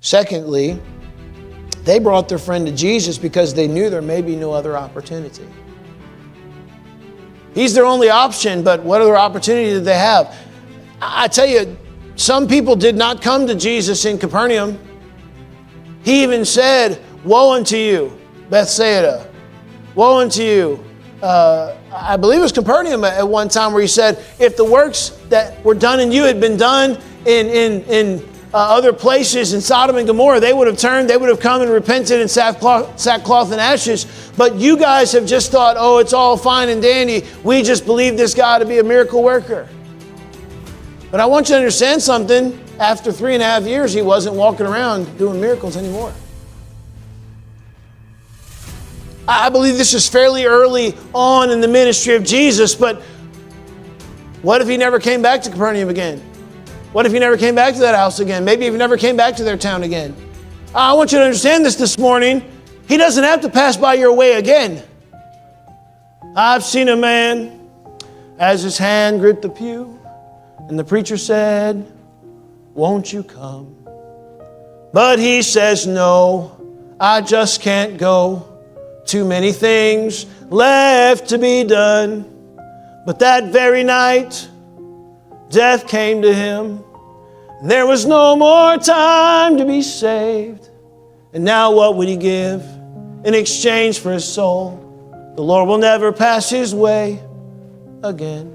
Secondly, they brought their friend to Jesus because they knew there may be no other opportunity. He's their only option, but what other opportunity did they have? I tell you, some people did not come to Jesus in Capernaum. He even said, "Woe unto you, Bethsaida. Woe unto you." I believe it was Capernaum at one time where he said, if the works that were done in you had been done in other places in Sodom and Gomorrah, they would have turned, they would have come and repented in sackcloth and ashes. But you guys have just thought, oh, it's all fine and dandy. We just believe this guy to be a miracle worker. But I want you to understand something. After 3.5 years, he wasn't walking around doing miracles anymore. I believe this is fairly early on in the ministry of Jesus, but what if he never came back to Capernaum again? What if he never came back to that house again? Maybe if he never came back to their town again. I want you to understand this morning. He doesn't have to pass by your way again. I've seen a man as his hand gripped the pew, and the preacher said, "Won't you come?" But he says, "No, I just can't go. Too many things left to be done." But that very night, death came to him. There was no more time to be saved. And now what would he give in exchange for his soul? The Lord will never pass his way again.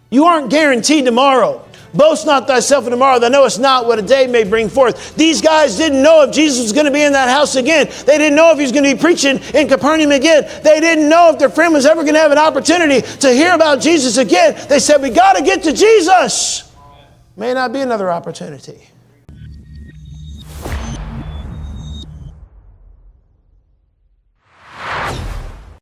You aren't guaranteed tomorrow. Boast not thyself in tomorrow, thou knowest not what a day may bring forth. These guys didn't know if Jesus was going to be in that house again. They didn't know if he was going to be preaching in Capernaum again. They didn't know if their friend was ever going to have an opportunity to hear about Jesus again. They said, we got to get to Jesus. May not be another opportunity.